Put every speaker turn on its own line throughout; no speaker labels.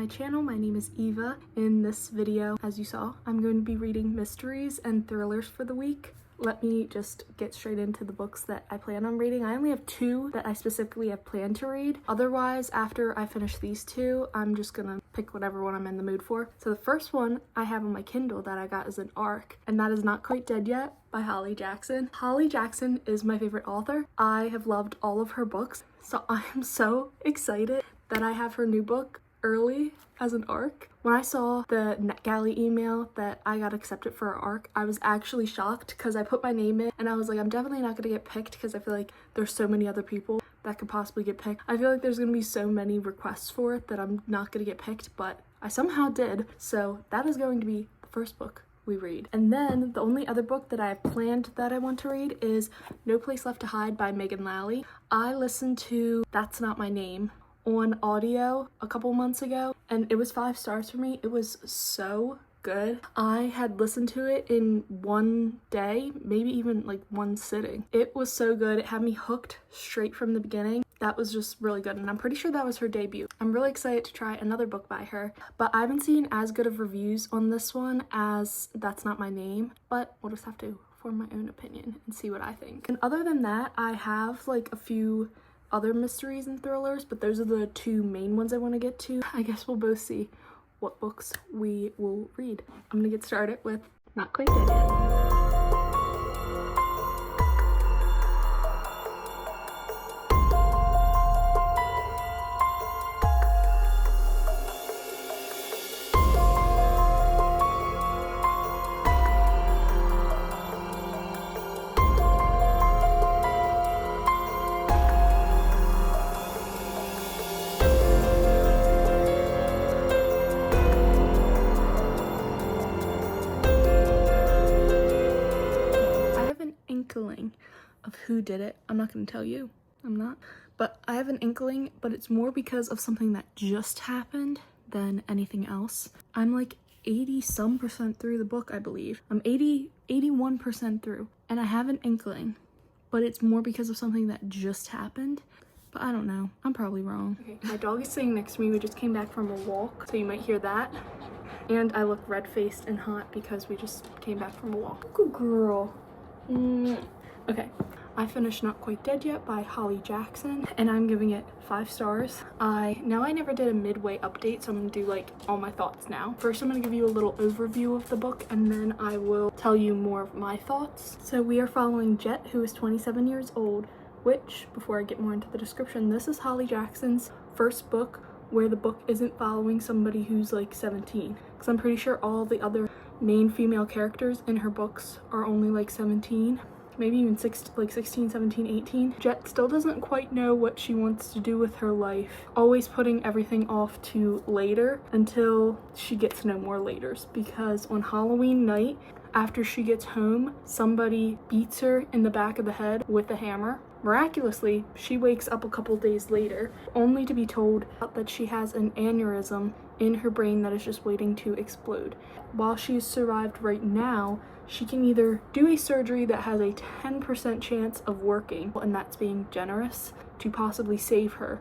channel. My name is Eva. In this video, as you saw, I'm going to be reading mysteries and thrillers for the week. Let me just get straight into the books that I plan on reading. I only have 2 that I specifically have planned to read. Otherwise, after I finish these 2, I'm just gonna pick whatever one I'm in the mood for. So the first one I have on my Kindle that I got is an ARC, and that is Not Quite Dead Yet by Holly Jackson. Holly Jackson is my favorite author. I have loved all of her books, so I am so excited that I have her new book early as an ARC. When I saw the NetGalley email that I got accepted for an ARC, I was actually shocked because I put my name in and I was like, I'm definitely not gonna get picked because I feel like there's so many other people that could possibly get picked. I feel like there's gonna be so many requests for it that I'm not gonna get picked, but I somehow did. So that is going to be the first book we read. And then the only other book that I have planned that I want to read is No Place Left to Hide by Megan Lally. I listened to That's Not My Name on audio a couple months ago and it was 5 stars for me. It was so good. I had listened to it in one day, maybe even like one sitting. It was so good. It had me hooked straight from the beginning. That was just really good, and I'm pretty sure that was her debut. I'm really excited to try another book by her, but I haven't seen as good of reviews on this one as That's Not My Name, but we'll just have to form my own opinion and see what I think. And other than that, I have like a few other mysteries and thrillers, but those are the 2 main ones I want to get to. I guess we'll both see what books we will read. I'm gonna get started with Not Quite Dead Yet. Of who did it. I'm not going to tell you. I'm not. But I have an inkling, but it's more because of something that just happened than anything else. I'm like 80% through the book, I believe. I'm 81% through, and I have an inkling, but it's more because of something that just happened. But I don't know. I'm probably wrong. Okay, my dog is sitting next to me. We just came back from a walk, so you might hear that. And I look red-faced and hot because we just came back from a walk. Good girl. Okay, I finished Not Quite Dead Yet by Holly Jackson, and I'm giving it 5 stars. I never did a midway update, so I'm gonna do like all my thoughts now. First, I'm gonna give you a little overview of the book, and then I will tell you more of my thoughts. So we are following Jet, who is 27 years old, which, before I get more into the description, this is Holly Jackson's first book where the book isn't following somebody who's like 17. Because I'm pretty sure all the other main female characters in her books are only like 17. Maybe even 16, 17, 18. Jet still doesn't quite know what she wants to do with her life, always putting everything off to later until she gets no more laters, because on Halloween night, after she gets home, somebody beats her in the back of the head with a hammer. Miraculously, she wakes up a couple days later, only to be told that she has an aneurysm in her brain that is just waiting to explode. While she's survived right now, she can either do a surgery that has a 10% chance of working, and that's being generous, to possibly save her,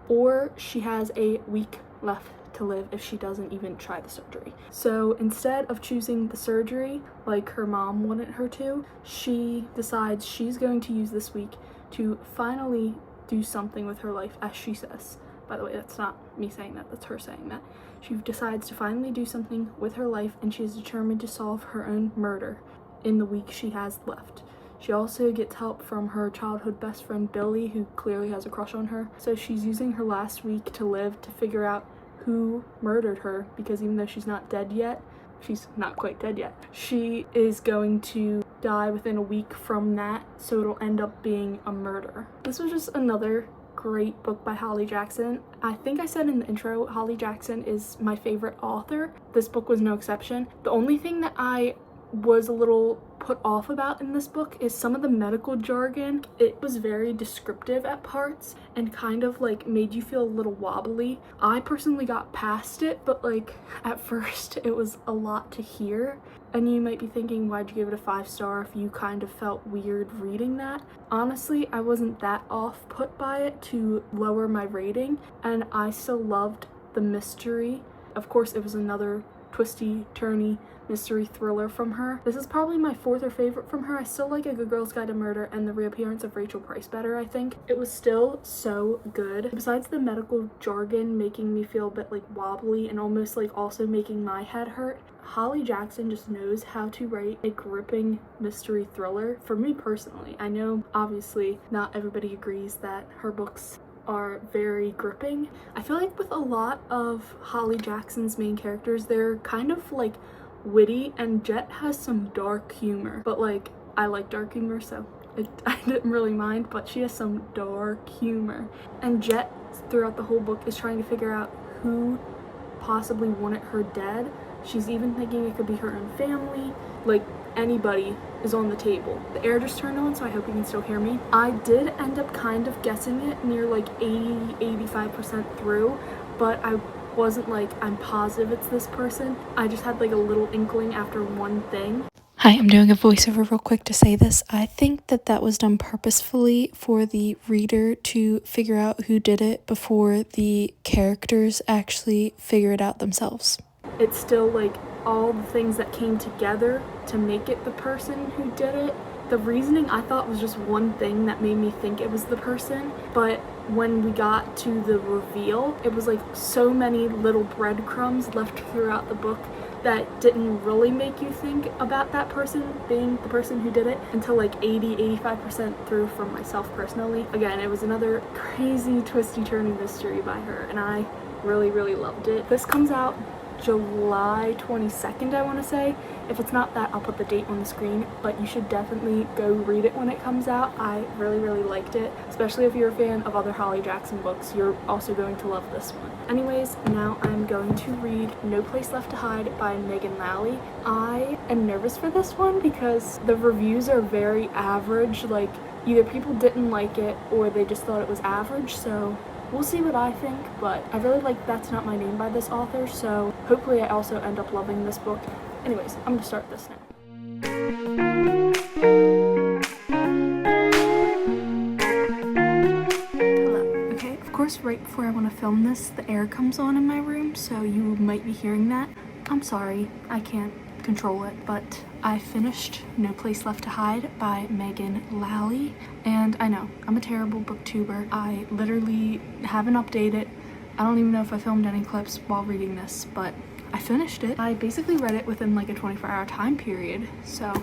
or she has a week left to live if she doesn't even try the surgery. So instead of choosing the surgery like her mom wanted her to, she decides she's going to use this week to finally do something with her life, as she says. By the way, that's not me saying that, that's her saying that. She decides to finally do something with her life, and she is determined to solve her own murder in the week she has left. She also gets help from her childhood best friend Billy, who clearly has a crush on her. So she's using her last week to live to figure out who murdered her, because even though she's not dead yet, she's not quite dead yet, she is going to die within a week from that, so it'll end up being a murder. This was just another great book by Holly Jackson. I think I said in the intro, Holly Jackson is my favorite author. This book was no exception. The only thing that I was a little put off about in this book is some of the medical jargon. It was very descriptive at parts and kind of like made you feel a little wobbly. I personally got past it, but like at first it was a lot to hear. And you might be thinking, why'd you give it a 5-star if you kind of felt weird reading that? Honestly, I wasn't that off put by it to lower my rating, and I still loved the mystery Of course, it was another twisty, turny mystery thriller from her. This is probably my 4th or favorite from her. I still like A Good Girl's Guide to Murder and the reappearance of Rachel Price better, I think. It was still so good. Besides the medical jargon making me feel a bit like wobbly and almost like also making my head hurt, Holly Jackson just knows how to write a gripping mystery thriller. For me personally, I know obviously not everybody agrees that her books are very gripping. I feel like with a lot of Holly Jackson's main characters, they're kind of like witty, and Jet has some dark humor, but like I like dark humor, so I didn't really mind, but she has some dark humor. And Jet throughout the whole book is trying to figure out who possibly wanted her dead. She's even thinking it could be her own family, like anybody is on the table. The air just turned on, so I hope you can still hear me. I did end up kind of guessing it near like 85% through, but I wasn't like, I'm positive it's this person. I just had like a little inkling after one thing. Hi, I'm doing a voiceover real quick to say this. I think that was done purposefully for the reader to figure out who did it before the characters actually figure it out themselves. It's still like all the things that came together to make it the person who did it. The reasoning I thought was just one thing that made me think it was the person, but when we got to the reveal, it was like so many little breadcrumbs left throughout the book that didn't really make you think about that person being the person who did it until like 85% through for myself personally. Again, it was another crazy twisty turny mystery by her, and I really loved it. This comes out July 22nd, I want to say. If it's not that, I'll put the date on the screen, but you should definitely go read it when it comes out. I really liked it, especially if you're a fan of other Holly Jackson books. You're also going to love this one. Anyways, now I'm going to read No Place Left to Hide by Megan Lally. I am nervous for this one because the reviews are very average. Like, either people didn't like it or they just thought it was average, so we'll see what I think, but I really like That's Not My Name by this author, so hopefully I also end up loving this book. Anyways, I'm gonna start this now. Hello. Okay, of course, right before I want to film this, the air comes on in my room, so you might be hearing that. I'm sorry, I can't control it, but I finished No Place Left to Hide by Megan Lally, and I know, I'm a terrible booktuber. I literally haven't updated. I don't even know if I filmed any clips while reading this, but I finished it. I basically read it within like a 24-hour time period, so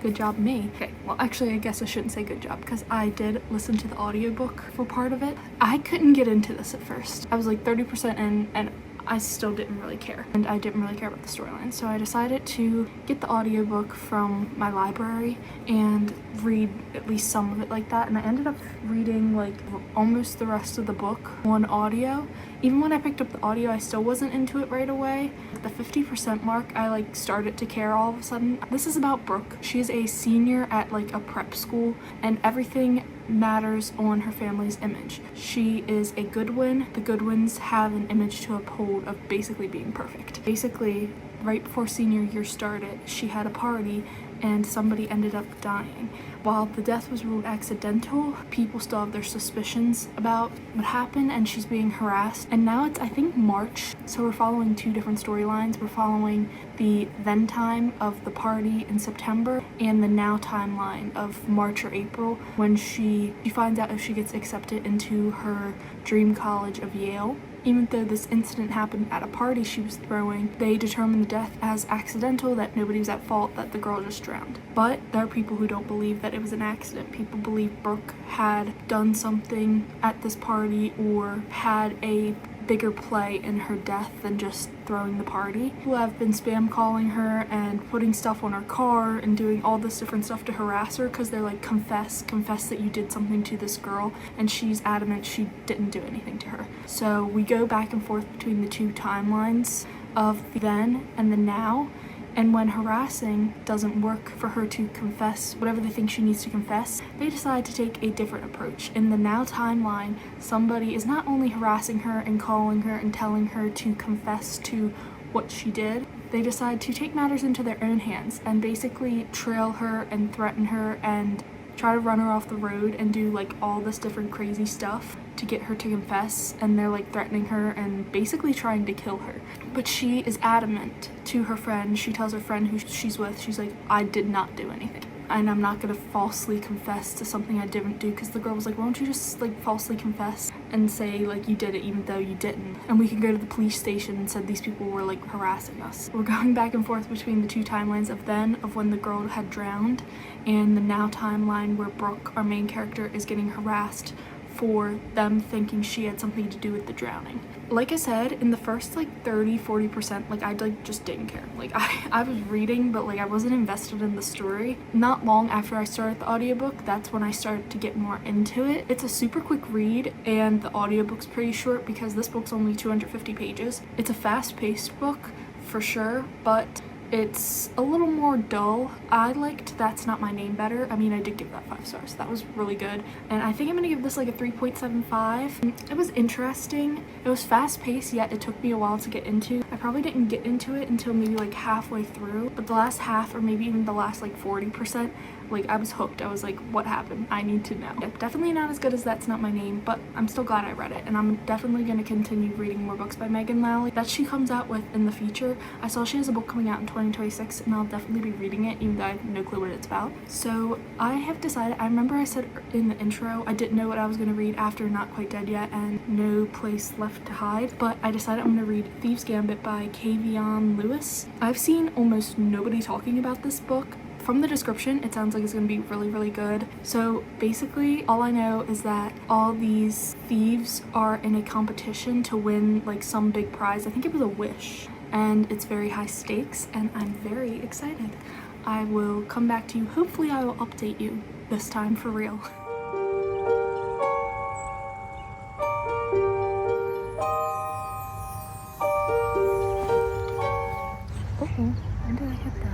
good job me. Okay, well actually I guess I shouldn't say good job because I did listen to the audiobook for part of it. I couldn't get into this at first. I was like 30% in and I still didn't really care, and I didn't really care about the storyline, so I decided to get the audiobook from my library and read at least some of it like that, and I ended up reading like almost the rest of the book on audio. Even when I picked up the audio, I still wasn't into it right away. At the 50% mark, I like started to care all of a sudden. This is about Brooke. She is a senior at like a prep school, and everything matters on her family's image. She is a Goodwin. The Goodwins have an image to uphold of basically being perfect. Basically, right before senior year started, she had a party and somebody ended up dying. While the death was ruled accidental, people still have their suspicions about what happened, and she's being harassed. And now it's, I think, March, so we're following two different storylines. We're following the then time of the party in September and the now timeline of March or April when she finds out if she gets accepted into her dream college of Yale. Even though this incident happened at a party she was throwing, they determined the death as accidental, that nobody was at fault, that the girl just drowned. But there are people who don't believe that it was an accident. People believe Brooke had done something at this party or had a bigger play in her death than just throwing the party. People have been spam calling her and putting stuff on her car and doing all this different stuff to harass her because they're like, confess that you did something to this girl, and she's adamant she didn't do anything to her. So we go back and forth between the two timelines of the then and the now. And when harassing doesn't work for her to confess whatever they think she needs to confess, they decide to take a different approach. In the now timeline, somebody is not only harassing her and calling her and telling her to confess to what she did, they decide to take matters into their own hands and basically trail her and threaten her and try to run her off the road and do like all this different crazy stuff to get her to confess, and they're like threatening her and basically trying to kill her. But she is adamant to her friend. She tells her friend who she's with, she's like, I did not do anything, and I'm not gonna falsely confess to something I didn't do, because the girl was like, why don't you just like falsely confess and say like you did it even though you didn't, and we can go to the police station and said these people were like harassing us. We're going back and forth between the two timelines of when the girl had drowned, and the now timeline where Brooke, our main character, is getting harassed for them thinking she had something to do with the drowning. Like I said, in the first like 30-40%, like I like just didn't care. Like I was reading, but like I wasn't invested in the story. Not long after I started the audiobook, that's when I started to get more into it. It's a super quick read, and the audiobook's pretty short because this book's only 250 pages. It's a fast-paced book for sure, but it's a little more dull. I liked That's Not My Name better. I mean, I did give that 5 stars. That was really good. And I think I'm gonna give this like a 3.75. It was interesting. It was fast-paced, yet it took me a while to get into. I probably didn't get into it until maybe like halfway through, but the last half, or maybe even the last like 40%, like I was hooked. I was like, what happened? I need to know. Yeah, definitely not as good as That's Not My Name, but I'm still glad I read it, and I'm definitely going to continue reading more books by Megan Lally that she comes out with in the future. I saw she has a book coming out in 2026, and I'll definitely be reading it, even though I have no clue what it's about. So I have decided, I remember I said in the intro I didn't know what I was going to read after Not Quite Dead Yet and No Place Left to Hide, but I decided I'm going to read Thieves Gambit by Kavion Lewis. I've seen almost nobody talking about this book. From the description, it sounds like it's going to be really, really good. So basically, all I know is that all these thieves are in a competition to win like some big prize. I think it was a wish, and it's very high stakes, and I'm very excited. I will come back to you. Hopefully I will update you this time for real. Uh-oh, when did I hit that?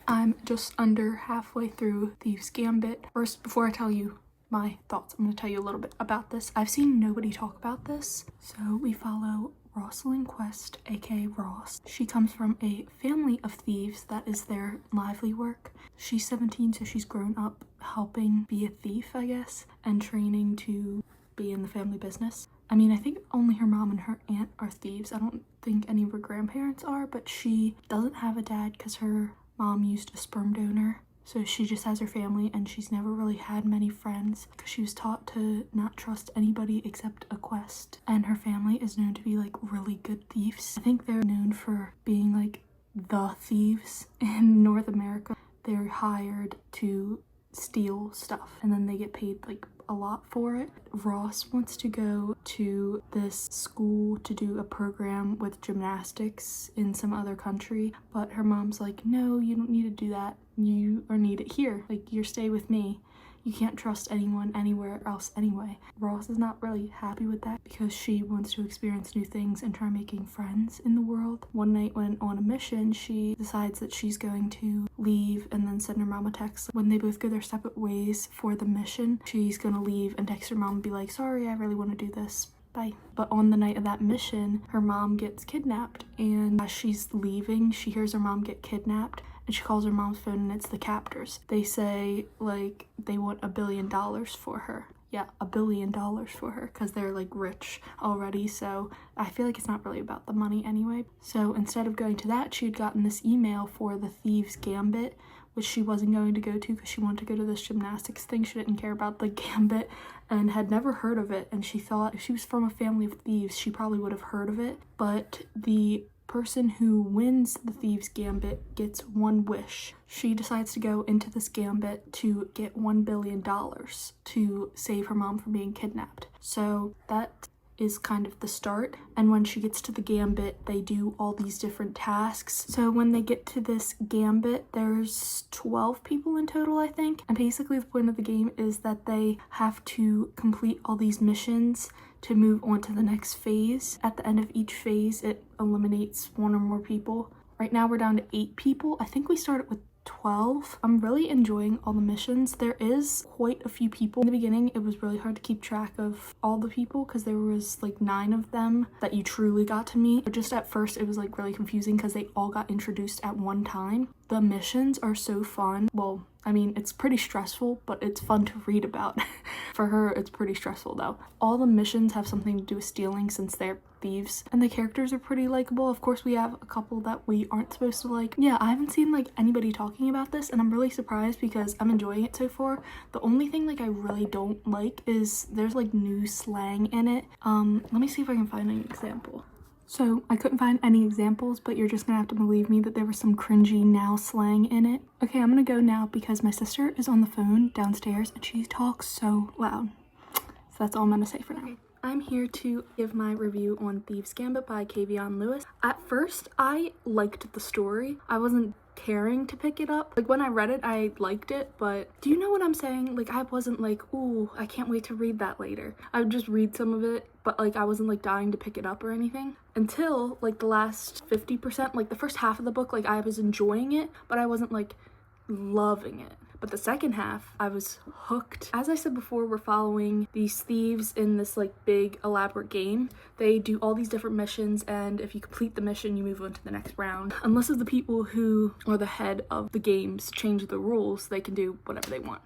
I'm just under halfway through Thieves Gambit. First, before I tell you my thoughts, I'm going to tell you a little bit about this. I've seen nobody talk about this. So we follow Rosalind Quest, aka Ross. She comes from a family of thieves. That is their lively work. She's 17, so she's grown up helping be a thief, I guess, and training to be in the family business. I mean, I think only her mom and her aunt are thieves. I don't think any of her grandparents are, but she doesn't have a dad because her mom used a sperm donor. So she just has her family, and she's never really had many friends because she was taught to not trust anybody except a Quest. And her family is known to be like really good thieves. I think they're known for being like the thieves in North America. They're hired to steal stuff, and then they get paid like a lot for it. Ross wants to go to this school to do a program with gymnastics in some other country, but her mom's like, no, you don't need to do that. You are needed here. Like, you stay with me. You can't trust anyone anywhere else anyway. Ross is not really happy with that because she wants to experience new things and try making friends in the world. One night when on a mission, she decides that she's going to leave and then send her mom a text. When they both go their separate ways for the mission, she's gonna leave and text her mom and be like, sorry, I really want to do this. Bye. But on the night of that mission, her mom gets kidnapped, and as she's leaving, she hears her mom get kidnapped, and she calls her mom's phone, and it's the captors. They say like they want $1 billion for her. Yeah, $1 billion for her because they're like rich already. So I feel like it's not really about the money anyway. So instead of going to that, she had gotten this email for the Thieves Gambit, which she wasn't going to go to because she wanted to go to this gymnastics thing. She didn't care about the gambit and had never heard of it, and she thought if she was from a family of thieves, she probably would have heard of it. But the person who wins the Thieves Gambit gets one wish. She decides to go into this gambit to get $1 billion to save her mom from being kidnapped. So that is kind of the start, and when she gets to the gambit, they do all these different tasks. So when they get to this gambit, there's 12 people in total, I think, and basically the point of the game is that they have to complete all these missions to move on to the next phase. At the end of each phase, it eliminates one or more people. Right now we're down to 8 people. I think we started with 12. I'm really enjoying all the missions. There is quite a few people. In the beginning, it was really hard to keep track of all the people because there was like 9 of them that you truly got to meet. But just at first, it was like really confusing because they all got introduced at one time. The missions are so fun. Well, I mean, it's pretty stressful, but it's fun to read about. For her, it's pretty stressful though. All the missions have something to do with stealing since they're thieves, and the characters are pretty likable. Of course, we have a couple that we aren't supposed to like. Yeah, I haven't seen like anybody talking about this, and I'm really surprised because I'm enjoying it so far. The only thing like I really don't like is there's like new slang in it. Let me see if I can find an example. So I couldn't find any examples, but you're just gonna have to believe me that there was some cringy now slang in it. Okay, I'm gonna go now because my sister is on the phone downstairs and she talks so loud. So that's all I'm gonna say for now. Okay. I'm here to give my review on Thieves Gambit by Kavion Lewis. At first, I liked the story. I wasn't caring to pick it up. Like when I read it, I liked it, but do you know what I'm saying? Like I wasn't like, ooh, I can't wait to read that later. I would just read some of it, but like I wasn't like dying to pick it up or anything. Until like the last 50%, like the first half of the book, like I was enjoying it, but I wasn't like loving it. But the second half, I was hooked. As I said before, we're following these thieves in this like big elaborate game. They do all these different missions, and if you complete the mission, you move on to the next round. Unless the people who are the head of the games change the rules, they can do whatever they want.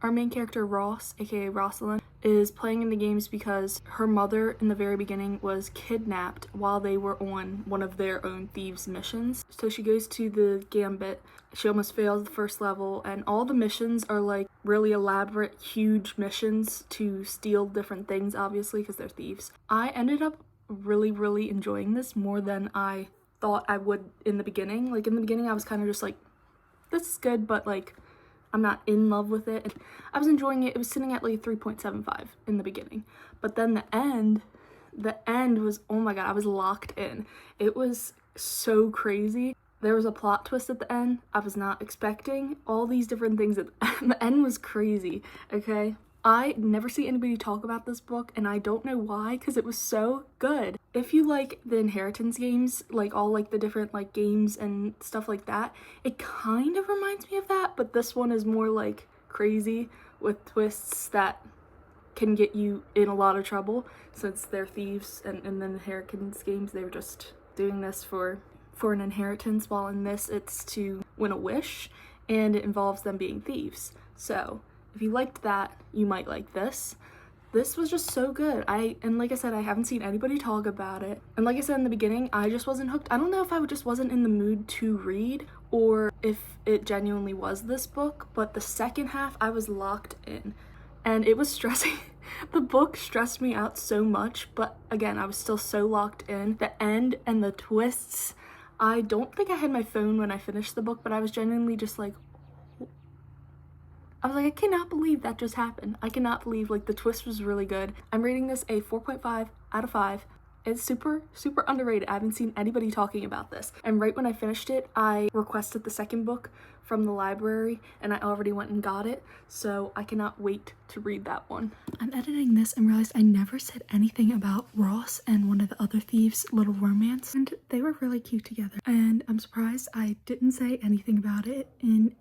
Our main character, Ross, aka Rosalind, is playing in the games because her mother in the very beginning was kidnapped while they were on one of their own thieves missions. So she goes to the Gambit. She almost fails the first level, and all the missions are like really elaborate, huge missions to steal different things, obviously, because they're thieves. I ended up really enjoying this more than I thought I would in the beginning. Like in the beginning, I was kind of just like, this is good, but like, I'm not in love with it. I was enjoying it. It was sitting at like 3.75 in the beginning. But then the end was, oh my god, I was locked in. It was so crazy. There was a plot twist at the end I was not expecting. All these different things at the end was crazy, okay? I never see anybody talk about this book, and I don't know why, because it was so good. If you like the inheritance games, like all like the different like games and stuff like that, it kind of reminds me of that, but this one is more like crazy with twists that can get you in a lot of trouble since they're thieves, and in the inheritance games they were just doing this for an inheritance, while in this it's to win a wish, and it involves them being thieves. So if you liked that, you might like this. This was just so good. And like I said, I haven't seen anybody talk about it. And like I said in the beginning, I just wasn't hooked. I don't know if I just wasn't in the mood to read or if it genuinely was this book, but the second half I was locked in. And it was stressing. The book stressed me out so much, but again, I was still so locked in. The end and the twists. I don't think I had my phone when I finished the book, but I was genuinely just like, I was like, I cannot believe that just happened. I cannot believe, like, the twist was really good. I'm rating this a 4.5 out of 5. It's super underrated. I haven't seen anybody talking about this. And right when I finished it, I requested the second book from the library, and I already went and got it. So I cannot wait to read that one. I'm editing this and realized I never said anything about Ross and one of the other thieves' little romance. And they were really cute together. And I'm surprised I didn't say anything about it in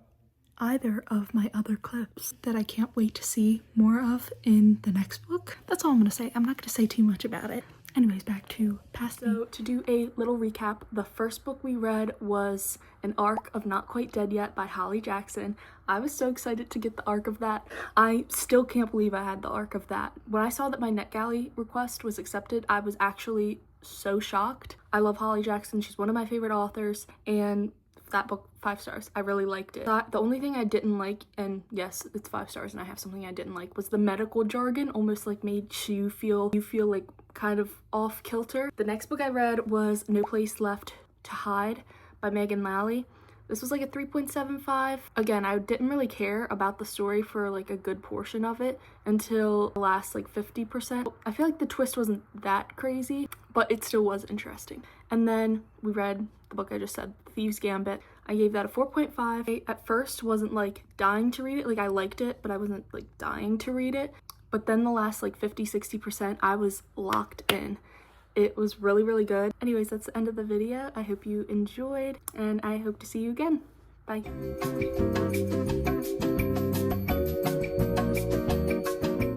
either of my other clips that I can't wait to see more of in the next book. That's all I'm gonna say. I'm not gonna say too much about it. Anyways, back to past me. So to do a little recap, the first book we read was An Arc of Not Quite Dead Yet by Holly Jackson. I was so excited to get the arc of that. I still can't believe I had the arc of that. When I saw that my NetGalley request was accepted, I was actually so shocked. I love Holly Jackson. She's one of my favorite authors, and that book, 5 stars. I really liked it. The only thing I didn't like, and yes, it's 5 stars and I have something I didn't like, was the medical jargon almost like made you feel like kind of off kilter. The next book I read was No Place Left to Hide by Megan Lally. This was like a 3.75. Again, I didn't really care about the story for like a good portion of it until the last like 50%. I feel like the twist wasn't that crazy, but it still was interesting. And then we read the book I just said, Thieves Gambit. I gave that a 4.5. I at first wasn't like dying to read it. Like I liked it, but I wasn't like dying to read it. But then the last like 50-60%, I was locked in. It was really good. Anyways, that's the end of the video. I hope you enjoyed, and I hope to see you again. Bye. Bye.